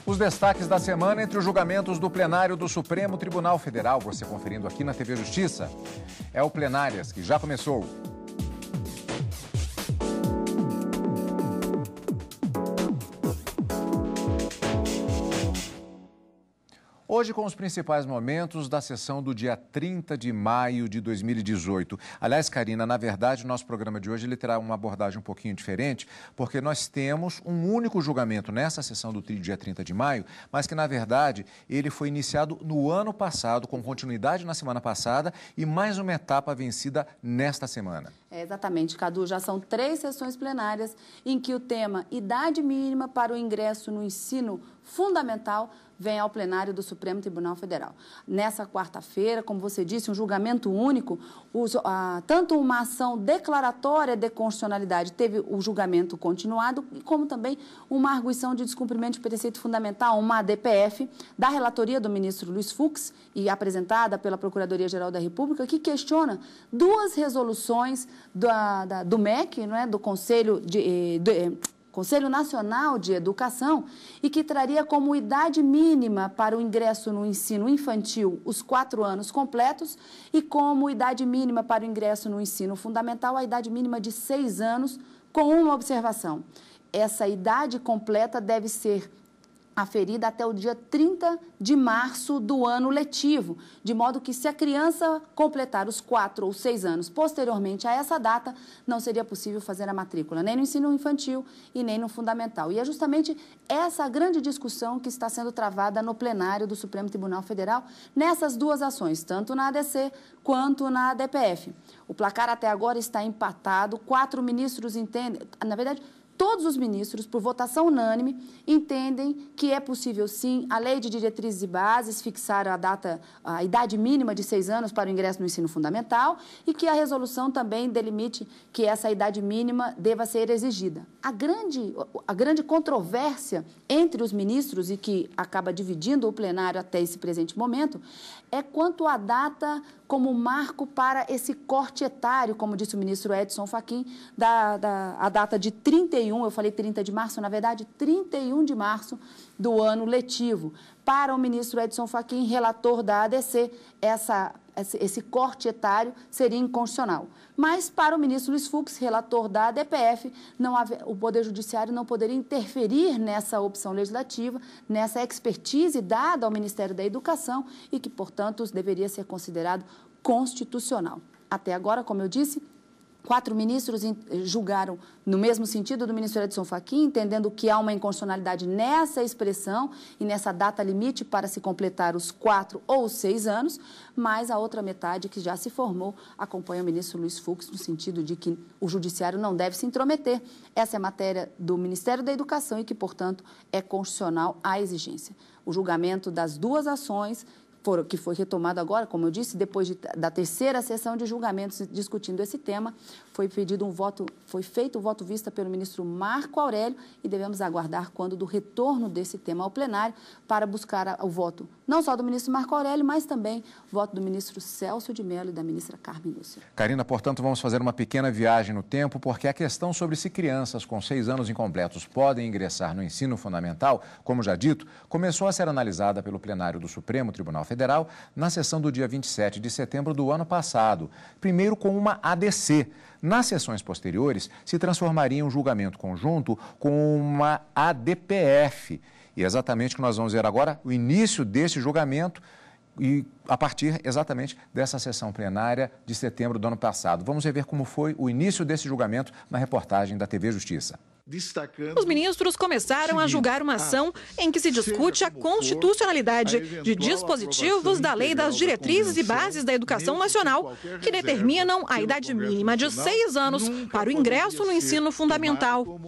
Os destaques da semana entre os julgamentos do plenário do Supremo Tribunal Federal, você conferindo aqui na TV Justiça. É o Plenárias, que já começou. Hoje com os principais momentos da sessão do dia 30 de maio de 2018. Aliás, Karina, na verdade, o nosso programa de hoje ele terá uma abordagem um pouquinho diferente, porque nós temos um único julgamento nessa sessão do dia 30 de maio, mas que, na verdade, ele foi iniciado no ano passado, com continuidade na semana passada e mais uma etapa vencida nesta semana. Exatamente, Cadu. Já são 3 sessões plenárias em que o tema idade mínima para o ingresso no ensino fundamental vem ao plenário do Supremo Tribunal Federal. Nessa quarta-feira, como você disse, um julgamento único, tanto uma ação declaratória de constitucionalidade teve o julgamento continuado, como também uma arguição de descumprimento de preceito fundamental, uma ADPF, da relatoria do ministro Luiz Fux e apresentada pela Procuradoria-Geral da República, que questiona 2 resoluções do MEC, não é? Do Conselho Nacional de Educação, e que traria como idade mínima para o ingresso no ensino infantil os 4 anos completos e como idade mínima para o ingresso no ensino fundamental a idade mínima de 6 anos, com uma observação. Essa idade completa deve ser aferida até o dia 30 de março do ano letivo, de modo que se a criança completar os 4 ou 6 anos posteriormente a essa data, não seria possível fazer a matrícula, nem no ensino infantil e nem no fundamental. E é justamente essa a grande discussão que está sendo travada no plenário do Supremo Tribunal Federal nessas 2 ações, tanto na ADC quanto na ADPF. O placar até agora está empatado, 4 ministros entendem, na verdade, todos os ministros, por votação unânime, entendem que é possível, sim, a Lei de Diretrizes e Bases fixar a idade mínima de 6 anos para o ingresso no ensino fundamental e que a resolução também delimite que essa idade mínima deva ser exigida. A grande controvérsia entre os ministros e que acaba dividindo o plenário até esse presente momento é quanto à data como marco para esse corte etário, como disse o ministro Edson Fachin, a data de 31, eu falei 30 de março, na verdade, 31 de março do ano letivo. Para o ministro Edson Fachin, relator da ADC, esse corte etário seria inconstitucional. Mas, para o ministro Luiz Fux, relator da ADPF, o Poder Judiciário não poderia interferir nessa opção legislativa, nessa expertise dada ao Ministério da Educação e que, portanto, deveria ser considerado constitucional. Até agora, como eu disse, 4 ministros julgaram no mesmo sentido do ministro Edson Fachin, entendendo que há uma inconstitucionalidade nessa expressão e nessa data limite para se completar os 4 ou 6 anos, mas a outra metade que já se formou acompanha o ministro Luiz Fux no sentido de que o judiciário não deve se intrometer. Essa é matéria do Ministério da Educação e que, portanto, é constitucional a exigência. O julgamento das 2 ações que foi retomado agora, como eu disse, depois da 3ª sessão de julgamentos discutindo esse tema, foi feito o voto vista pelo ministro Marco Aurélio e devemos aguardar quando do retorno desse tema ao plenário para buscar o voto não só do ministro Marco Aurélio, mas também o voto do ministro Celso de Mello e da ministra Carmen Lúcia. Karina, portanto, vamos fazer uma pequena viagem no tempo, porque a questão sobre se crianças com 6 anos incompletos podem ingressar no ensino fundamental, como já dito, começou a ser analisada pelo plenário do Supremo Tribunal Federal na sessão do dia 27 de setembro do ano passado, primeiro com uma ADC. Nas sessões posteriores, se transformaria em um julgamento conjunto com uma ADPF. E é exatamente o que nós vamos ver agora, o início desse julgamento e a partir exatamente dessa sessão plenária de setembro do ano passado. Vamos ver como foi o início desse julgamento na reportagem da TV Justiça. Os ministros começaram a julgar uma ação em que se discute a constitucionalidade de dispositivos da Lei das Diretrizes e Bases da Educação Nacional, que determinam a idade mínima de 6 anos para o ingresso no ensino fundamental.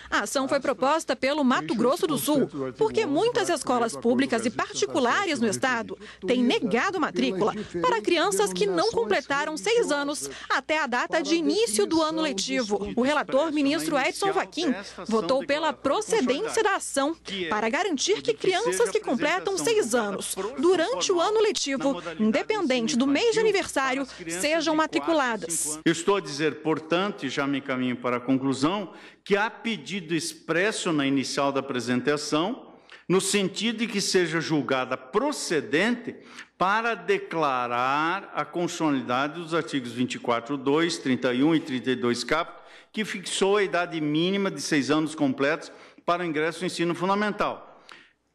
A ação foi proposta pelo Mato Grosso do Sul, porque muitas escolas públicas e particulares no estado têm negado matrícula para crianças que não completaram 6 anos até a data de início do ano letivo. O relator, ministro Edson Fachin, votou pela procedência da ação para garantir que crianças que completam 6 anos durante o ano letivo, independente do mês de aniversário, sejam matriculadas. Eu estou a dizer, portanto, e já me encaminho para a conclusão, que há pedido expresso na inicial da apresentação no sentido de que seja julgada procedente para declarar a constitucionalidade dos artigos 24.2, 31 e 32 caput, que fixou a idade mínima de 6 anos completos para o ingresso no ensino fundamental.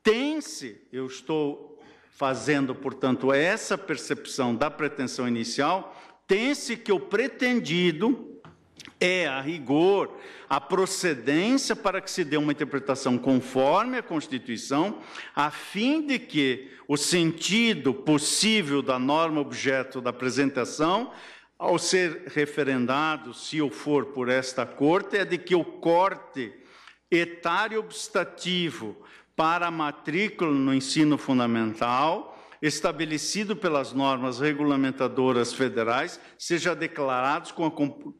Tem-se, eu estou fazendo, portanto, essa percepção da pretensão inicial, tem-se que o pretendido é, a rigor, a procedência para que se dê uma interpretação conforme a Constituição, a fim de que o sentido possível da norma objeto da apresentação, ao ser referendado, se o for por esta Corte, é de que o corte etário obstativo para a matrícula no ensino fundamental, estabelecido pelas normas regulamentadoras federais, seja declarado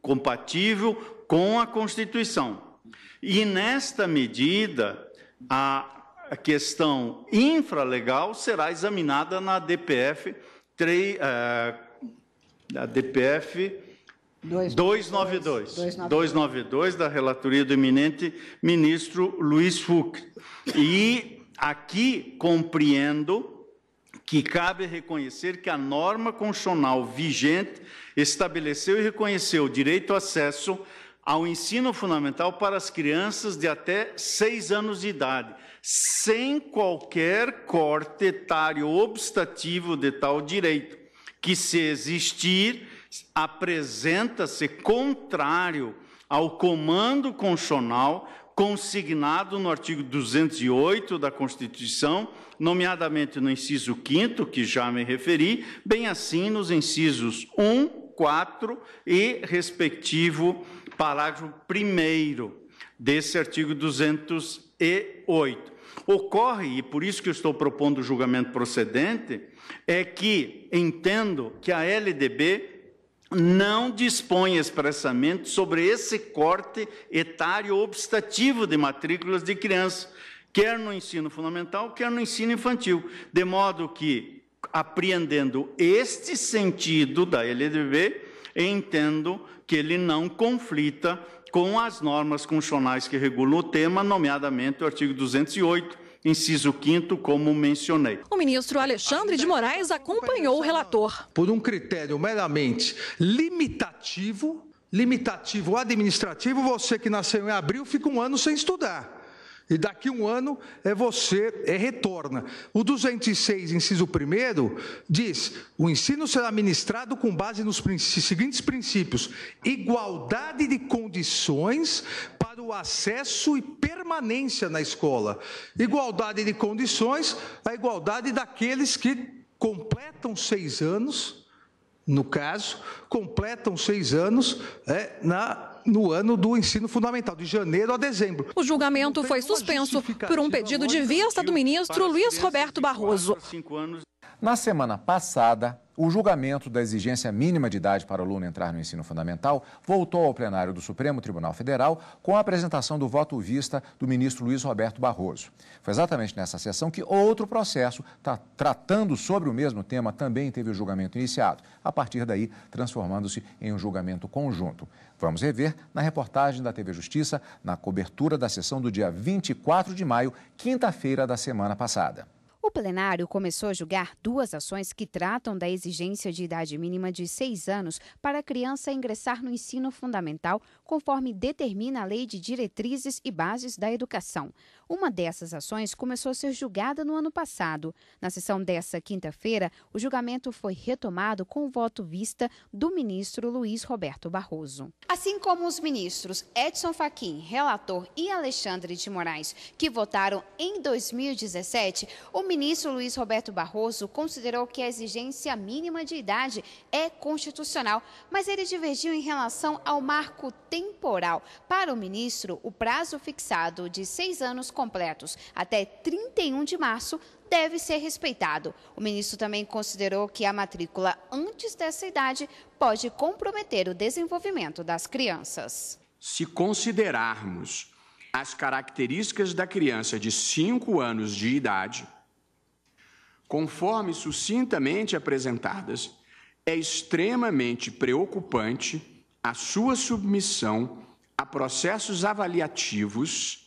compatível com a Constituição. E, nesta medida, a questão infralegal será examinada na DPF 292, da relatoria do eminente ministro Luiz Fux. E aqui compreendo que cabe reconhecer que a norma constitucional vigente estabeleceu e reconheceu o direito ao acesso ao ensino fundamental para as crianças de até 6 anos de idade, sem qualquer corte etário obstativo de tal direito, que, se existir, apresenta-se contrário ao comando constitucional consignado no artigo 208 da Constituição, nomeadamente no inciso 5º, que já me referi, bem assim nos incisos 1, 4 e respectivo parágrafo 1º desse artigo 208. Ocorre, e por isso que eu estou propondo o julgamento procedente, é que entendo que a LDB não dispõe expressamente sobre esse corte etário obstativo de matrículas de crianças, quer no ensino fundamental, quer no ensino infantil, de modo que, apreendendo este sentido da LDB, entendo que ele não conflita com as normas constitucionais que regulam o tema, nomeadamente o artigo 208, inciso 5º, como mencionei. O ministro Alexandre de Moraes acompanhou o relator. Por um critério meramente limitativo administrativo, você que nasceu em abril fica 1 ano sem estudar. E daqui 1 ano você retorna. O 206, inciso 1º, diz: o ensino será ministrado com base nos seguintes princípios: igualdade de condições para o acesso e permanência na escola. Igualdade de condições, a igualdade daqueles que completam 6 anos, no caso, completam 6 anos no ano do ensino fundamental, de janeiro a dezembro. O julgamento foi suspenso por um pedido de vista do ministro Luiz Roberto Barroso. Na semana passada, o julgamento da exigência mínima de idade para o aluno entrar no ensino fundamental voltou ao plenário do Supremo Tribunal Federal com a apresentação do voto vista do ministro Luiz Roberto Barroso. Foi exatamente nessa sessão que outro processo, tratando sobre o mesmo tema, também teve o julgamento iniciado, a partir daí transformando-se em um julgamento conjunto. Vamos rever na reportagem da TV Justiça, na cobertura da sessão do dia 24 de maio, quinta-feira da semana passada. O plenário começou a julgar 2 ações que tratam da exigência de idade mínima de 6 anos para a criança ingressar no ensino fundamental, conforme determina a Lei de Diretrizes e Bases da Educação. Uma dessas ações começou a ser julgada no ano passado. Na sessão dessa quinta-feira, o julgamento foi retomado com o voto vista do ministro Luiz Roberto Barroso. Assim como os ministros Edson Fachin, relator, e Alexandre de Moraes, que votaram em 2017, o ministro Luiz Roberto Barroso considerou que a exigência mínima de idade é constitucional, mas ele divergiu em relação ao marco temporal. Para o ministro, o prazo fixado de 6 anos completos até 31 de março deve ser respeitado. O ministro também considerou que a matrícula antes dessa idade pode comprometer o desenvolvimento das crianças. Se considerarmos as características da criança de 5 anos de idade, conforme sucintamente apresentadas, é extremamente preocupante a sua submissão a processos avaliativos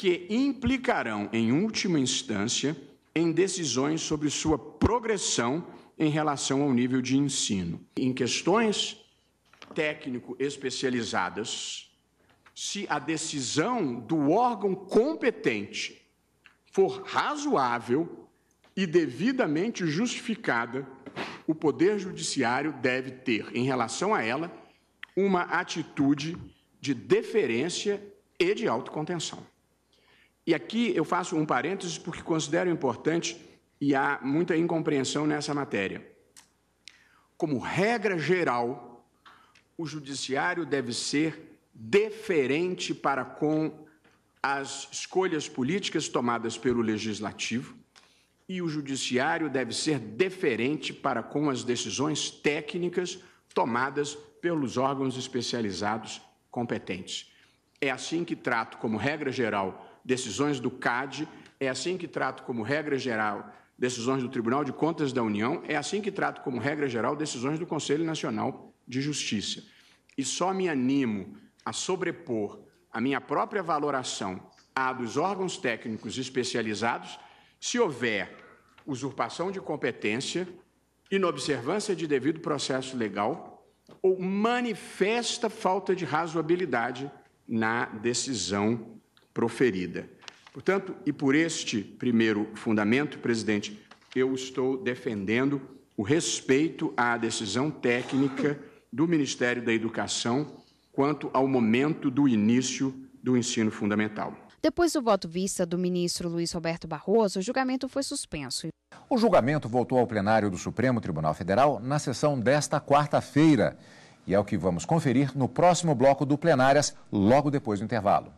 que implicarão, em última instância, em decisões sobre sua progressão em relação ao nível de ensino. Em questões técnico-especializadas, se a decisão do órgão competente for razoável e devidamente justificada, o Poder Judiciário deve ter, em relação a ela, uma atitude de deferência e de autocontenção. E aqui eu faço um parênteses porque considero importante e há muita incompreensão nessa matéria. Como regra geral, o Judiciário deve ser deferente para com as escolhas políticas tomadas pelo Legislativo e o Judiciário deve ser deferente para com as decisões técnicas tomadas pelos órgãos especializados competentes. É assim que trato, como regra geral, decisões do CAD, é assim que trato, como regra geral, decisões do Tribunal de Contas da União, é assim que trato, como regra geral, decisões do Conselho Nacional de Justiça. E só me animo a sobrepor a minha própria valoração à dos órgãos técnicos especializados se houver usurpação de competência, inobservância de devido processo legal ou manifesta falta de razoabilidade na decisão proferida. Portanto, e por este primeiro fundamento, presidente, eu estou defendendo o respeito à decisão técnica do Ministério da Educação quanto ao momento do início do ensino fundamental. Depois do voto vista do ministro Luiz Roberto Barroso, o julgamento foi suspenso. O julgamento voltou ao plenário do Supremo Tribunal Federal na sessão desta quarta-feira. E é o que vamos conferir no próximo bloco do Plenárias, logo depois do intervalo.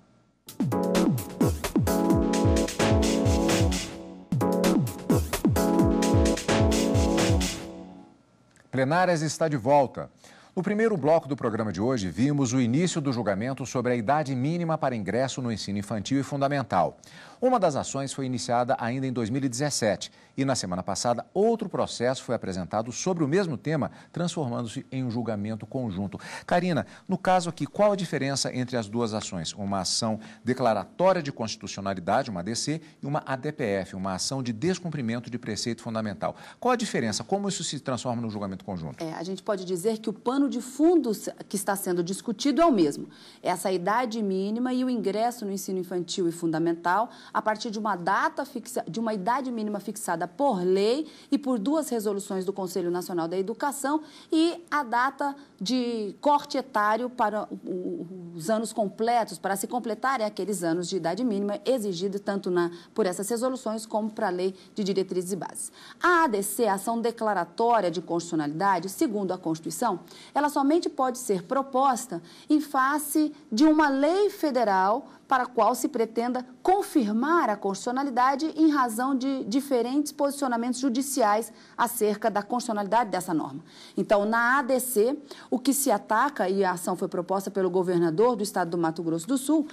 Plenárias está de volta. No primeiro bloco do programa de hoje, vimos o início do julgamento sobre a idade mínima para ingresso no ensino infantil e fundamental. Uma das ações foi iniciada ainda em 2017 e, na semana passada, outro processo foi apresentado sobre o mesmo tema, transformando-se em um julgamento conjunto. Karina, no caso aqui, qual a diferença entre as duas ações? Uma ação declaratória de constitucionalidade, uma ADC, e uma ADPF, uma ação de descumprimento de preceito fundamental. Qual a diferença? Como isso se transforma no julgamento conjunto? A gente pode dizer que o pano de fundo que está sendo discutido é o mesmo. Essa idade mínima e o ingresso no ensino infantil e fundamental a partir de uma idade mínima fixada por lei e por duas resoluções do Conselho Nacional da Educação e a data de corte etário para os anos completos, para se completarem aqueles anos de idade mínima exigidos tanto por essas resoluções como para a Lei de Diretrizes e Bases. A ADC, a ação declaratória de constitucionalidade, segundo a Constituição, ela somente pode ser proposta em face de uma lei federal para a qual se pretenda confirmar a constitucionalidade em razão de diferentes posicionamentos judiciais acerca da constitucionalidade dessa norma. Então, na ADC, o que se ataca, e a ação foi proposta pelo governador do estado do Mato Grosso do Sul,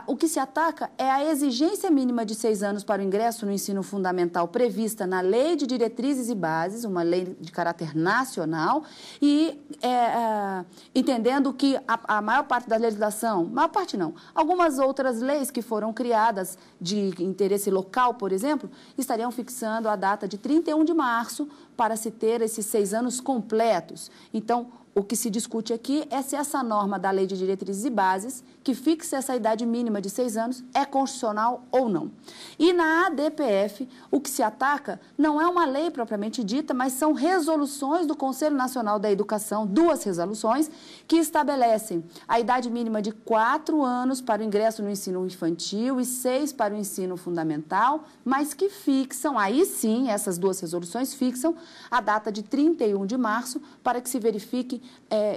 o que se ataca é a exigência mínima de 6 anos para o ingresso no ensino fundamental prevista na Lei de Diretrizes e Bases, uma lei de caráter nacional, e entendendo que a maior parte da legislação, maior parte não, algumas outras leis que foram criadas de interesse local, por exemplo, estariam fixando a data de 31 de março para se ter esses 6 anos completos. Então, o que se discute aqui é se essa norma da Lei de Diretrizes e Bases, que fixa essa idade mínima de 6 anos, é constitucional ou não. E na ADPF, o que se ataca não é uma lei propriamente dita, mas são resoluções do Conselho Nacional da Educação, 2 resoluções, que estabelecem a idade mínima de 4 anos para o ingresso no ensino infantil e 6 para o ensino fundamental, mas que fixam, aí sim, essas 2 resoluções fixam a data de 31 de março para que se verifique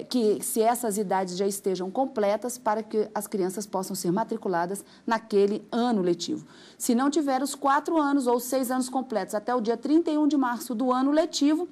que se essas idades já estejam completas para que as crianças possam ser matriculadas naquele ano letivo. Se não tiver os 4 anos ou 6 anos completos até o dia 31 de março do ano letivo,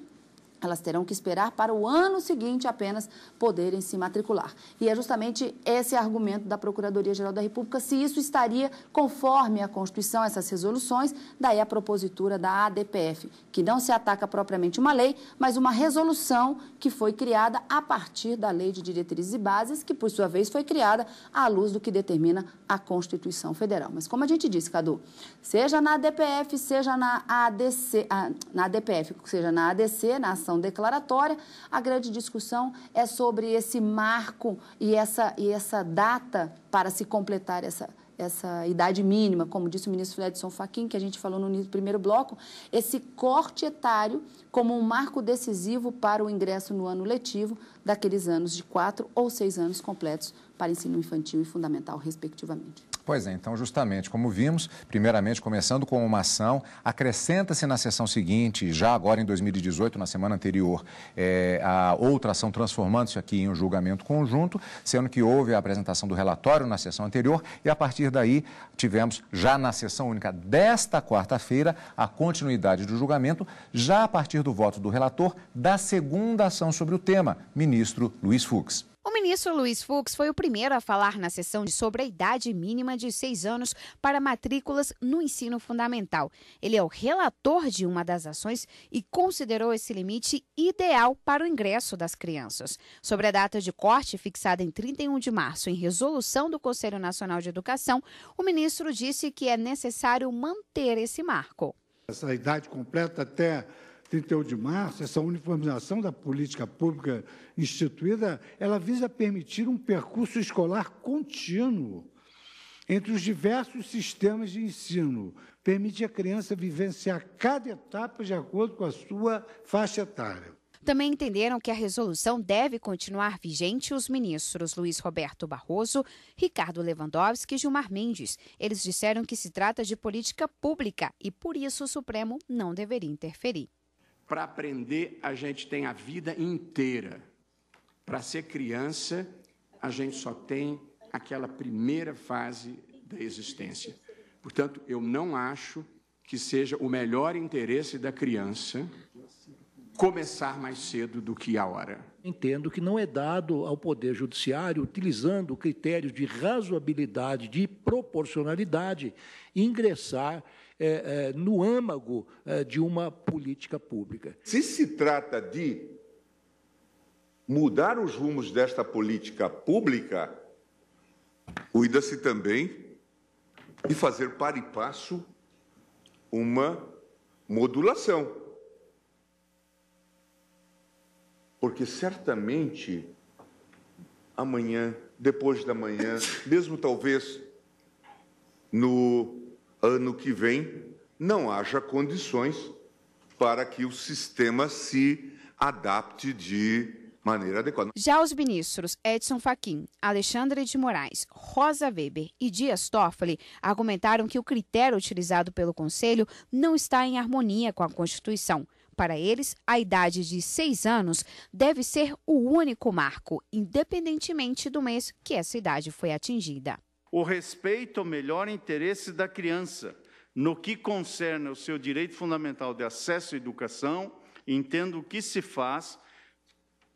elas terão que esperar para o ano seguinte apenas poderem se matricular. E é justamente esse argumento da Procuradoria-Geral da República, se isso estaria conforme a Constituição, essas resoluções, daí a propositura da ADPF, que não se ataca propriamente uma lei, mas uma resolução que foi criada a partir da Lei de Diretrizes e Bases, que, por sua vez, foi criada à luz do que determina a Constituição Federal. Mas, como a gente disse, Cadu, seja na ADPF, seja na ADC, seja na ADC, na ação declaratória, a grande discussão é sobre esse marco e essa data para se completar essa idade mínima, como disse o ministro Edson Fachin, que a gente falou no primeiro bloco, esse corte etário como um marco decisivo para o ingresso no ano letivo daqueles anos de 4 ou 6 anos completos para ensino infantil e fundamental, respectivamente. Pois é, então, justamente, como vimos, primeiramente, começando com uma ação, acrescenta-se na sessão seguinte, já agora em 2018, na semana anterior, a outra ação transformando-se aqui em um julgamento conjunto, sendo que houve a apresentação do relatório na sessão anterior e, a partir daí, tivemos, já na sessão única desta quarta-feira, a continuidade do julgamento, já a partir do voto do relator da segunda ação sobre o tema, ministro Luiz Fux. O ministro Luiz Fux foi o primeiro a falar na sessão sobre a idade mínima de 6 anos para matrículas no ensino fundamental. Ele é o relator de uma das ações e considerou esse limite ideal para o ingresso das crianças. Sobre a data de corte, fixada em 31 de março em resolução do Conselho Nacional de Educação, o ministro disse que é necessário manter esse marco. Essa idade completa até 31 de março, essa uniformização da política pública instituída, ela visa permitir um percurso escolar contínuo entre os diversos sistemas de ensino. Permite a criança vivenciar cada etapa de acordo com a sua faixa etária. Também entenderam que a resolução deve continuar vigente os ministros Luiz Roberto Barroso, Ricardo Lewandowski e Gilmar Mendes. Eles disseram que se trata de política pública e, por isso, o Supremo não deveria interferir. Para aprender, a gente tem a vida inteira. Para ser criança, a gente só tem aquela primeira fase da existência. Portanto, eu não acho que seja o melhor interesse da criança começar mais cedo do que a hora. Entendo que não é dado ao Poder Judiciário, utilizando critérios de razoabilidade, de proporcionalidade, ingressar no âmago de uma política pública. Se se trata de mudar os rumos desta política pública, cuida-se também de fazer para e passo uma modulação. Porque certamente amanhã, depois da manhã, mesmo talvez no ano que vem, não haja condições para que o sistema se adapte de maneira adequada. Já os ministros Edson Fachin, Alexandre de Moraes, Rosa Weber e Dias Toffoli argumentaram que o critério utilizado pelo Conselho não está em harmonia com a Constituição. Para eles, a idade de 6 anos deve ser o único marco, independentemente do mês que essa idade foi atingida. O respeito ao melhor interesse da criança, no que concerne ao seu direito fundamental de acesso à educação, entendo o que se faz,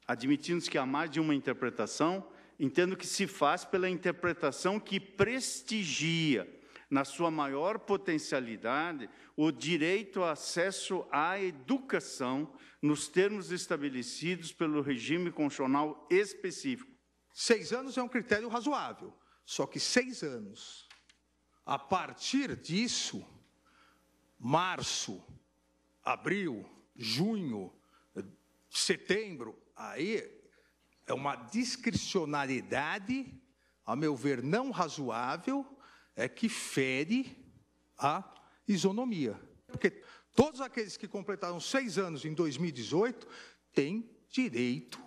admitindo-se que há mais de uma interpretação, entendo que se faz pela interpretação que prestigia, na sua maior potencialidade, o direito ao acesso à educação nos termos estabelecidos pelo regime constitucional específico. 6 anos é um critério razoável, só que 6 anos. A partir disso, março, abril, junho, setembro, aí é uma discricionariedade, a meu ver, não razoável, que fere a isonomia. Porque todos aqueles que completaram 6 anos em 2018 têm direito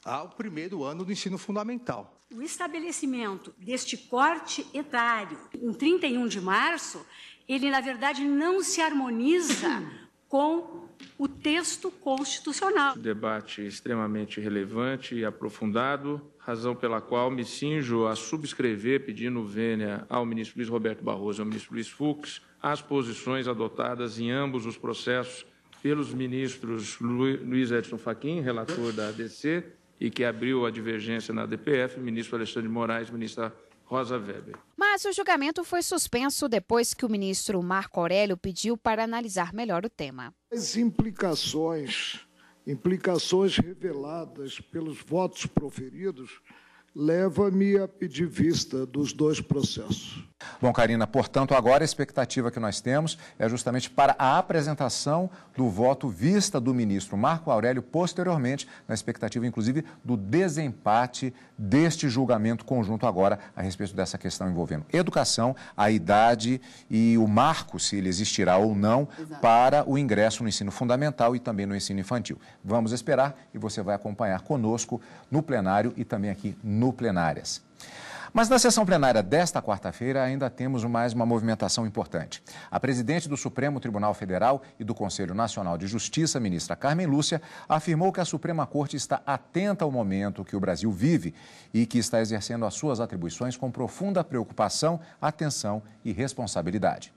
ao primeiro ano do ensino fundamental. O estabelecimento deste corte etário em 31 de março, ele, na verdade, não se harmoniza com o texto constitucional. Debate extremamente relevante e aprofundado, razão pela qual me cinjo a subscrever, pedindo vênia ao ministro Luiz Roberto Barroso e ao ministro Luiz Fux, as posições adotadas em ambos os processos pelos ministros Luiz Edson Fachin, relator da ADC, e que abriu a divergência na DPF, ministro Alexandre de Moraes, ministra Rosa Weber. Mas o julgamento foi suspenso depois que o ministro Marco Aurélio pediu para analisar melhor o tema. As implicações reveladas pelos votos proferidos leva-me a pedir vista dos dois processos. Bom, Karina, portanto, agora a expectativa que nós temos é justamente para a apresentação do voto vista do ministro Marco Aurélio, posteriormente, na expectativa, inclusive, do desempate deste julgamento conjunto agora a respeito dessa questão envolvendo educação, a idade e o marco, se ele existirá ou não, para o ingresso no ensino fundamental e também no ensino infantil. Vamos esperar e você vai acompanhar conosco no plenário e também aqui no Plenárias. Mas na sessão plenária desta quarta-feira ainda temos mais uma movimentação importante. A presidente do Supremo Tribunal Federal e do Conselho Nacional de Justiça, ministra Carmen Lúcia, afirmou que a Suprema Corte está atenta ao momento que o Brasil vive e que está exercendo as suas atribuições com profunda preocupação, atenção e responsabilidade.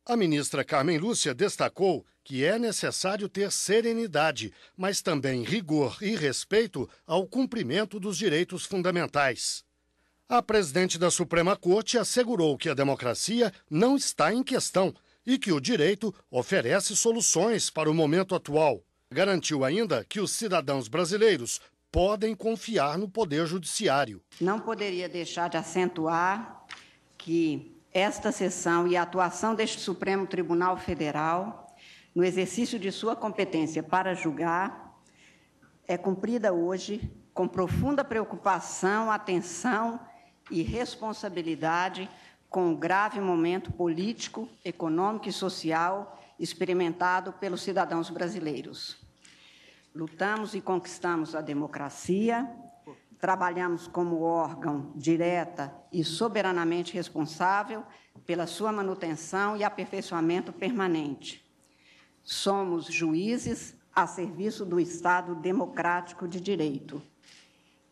A ministra Carmen Lúcia destacou que é necessário ter serenidade, mas também rigor e respeito ao cumprimento dos direitos fundamentais. A presidente da Suprema Corte assegurou que a democracia não está em questão e que o direito oferece soluções para o momento atual. Garantiu ainda que os cidadãos brasileiros podem confiar no Poder Judiciário. Não poderia deixar de acentuar que esta sessão e a atuação deste Supremo Tribunal Federal, no exercício de sua competência para julgar, é cumprida hoje com profunda preocupação, atenção e responsabilidade com o grave momento político, econômico e social experimentado pelos cidadãos brasileiros. Lutamos e conquistamos a democracia, trabalhamos como órgão direta e soberanamente responsável pela sua manutenção e aperfeiçoamento permanente. Somos juízes a serviço do Estado democrático de direito.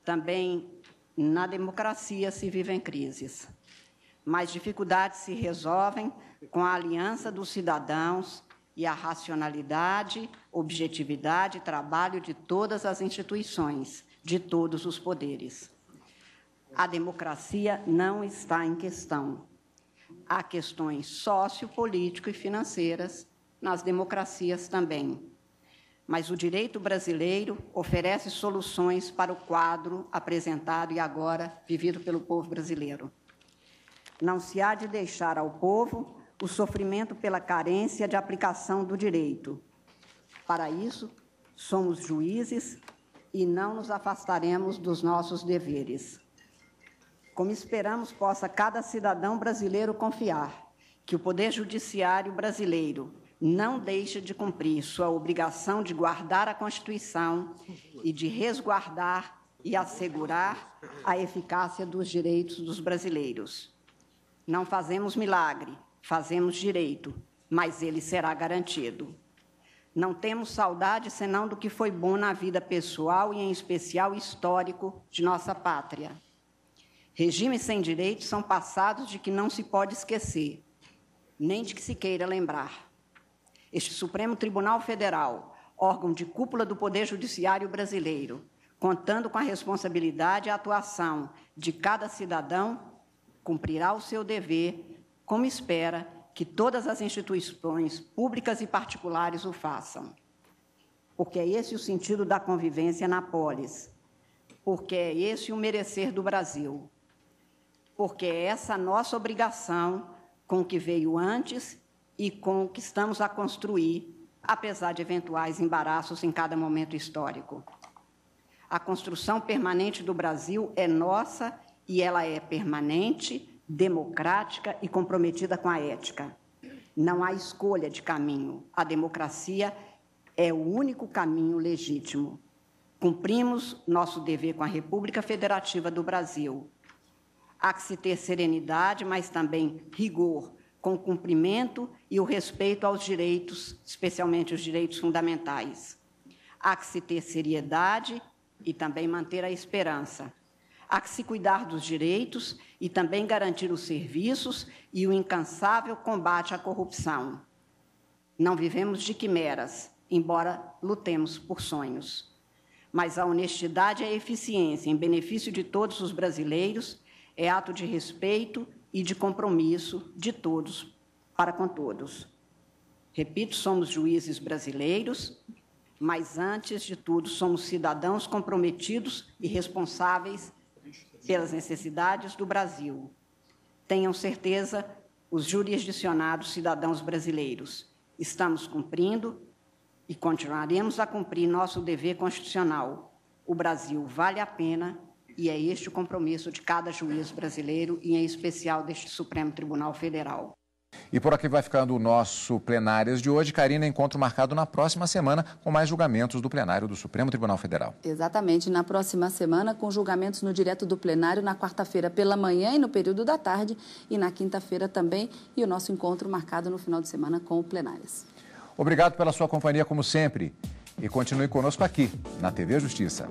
Também na democracia se vivem crises, mas dificuldades se resolvem com a aliança dos cidadãos e a racionalidade, objetividade e trabalho de todas as instituições, de todos os poderes. A democracia não está em questão. Há questões sociopolítico e financeiras nas democracias também. Mas o direito brasileiro oferece soluções para o quadro apresentado e agora vivido pelo povo brasileiro. Não se há de deixar ao povo o sofrimento pela carência de aplicação do direito. Para isso, somos juízes e não nos afastaremos dos nossos deveres. Como esperamos possa cada cidadão brasileiro confiar que o Poder Judiciário brasileiro não deixa de cumprir sua obrigação de guardar a Constituição e de resguardar e assegurar a eficácia dos direitos dos brasileiros. Não fazemos milagre, fazemos direito, mas ele será garantido. Não temos saudade senão do que foi bom na vida pessoal e, em especial, histórico de nossa pátria. Regimes sem direitos são passados de que não se pode esquecer, nem de que se queira lembrar. Este Supremo Tribunal Federal, órgão de cúpula do Poder Judiciário brasileiro, contando com a responsabilidade e a atuação de cada cidadão, cumprirá o seu dever, como espera que todas as instituições públicas e particulares o façam. Porque é esse o sentido da convivência na polis, porque é esse o merecer do Brasil, porque é essa a nossa obrigação com o que veio antes e com o que estamos a construir, apesar de eventuais embaraços em cada momento histórico. A construção permanente do Brasil é nossa e ela é permanente, democrática e comprometida com a ética. Não há escolha de caminho. A democracia é o único caminho legítimo. Cumprimos nosso dever com a República Federativa do Brasil. Há que se ter serenidade, mas também rigor, com o cumprimento e o respeito aos direitos, especialmente os direitos fundamentais. Há que se ter seriedade e também manter a esperança. Há que se cuidar dos direitos e também garantir os serviços e o incansável combate à corrupção. Não vivemos de quimeras, embora lutemos por sonhos. Mas a honestidade e a eficiência em benefício de todos os brasileiros é ato de respeito e de compromisso de todos para com todos. Repito, somos juízes brasileiros, mas, antes de tudo, somos cidadãos comprometidos e responsáveis pelas necessidades do Brasil. Tenham certeza, os jurisdicionados cidadãos brasileiros, estamos cumprindo e continuaremos a cumprir nosso dever constitucional. O Brasil vale a pena e é este o compromisso de cada juiz brasileiro e, em especial, deste Supremo Tribunal Federal. E por aqui vai ficando o nosso Plenárias de hoje. Karina, encontro marcado na próxima semana com mais julgamentos do plenário do Supremo Tribunal Federal. Exatamente, na próxima semana com julgamentos no direto do plenário na quarta-feira pela manhã e no período da tarde e na quinta-feira também. E o nosso encontro marcado no final de semana com o Plenárias. Obrigado pela sua companhia como sempre e continue conosco aqui na TV Justiça.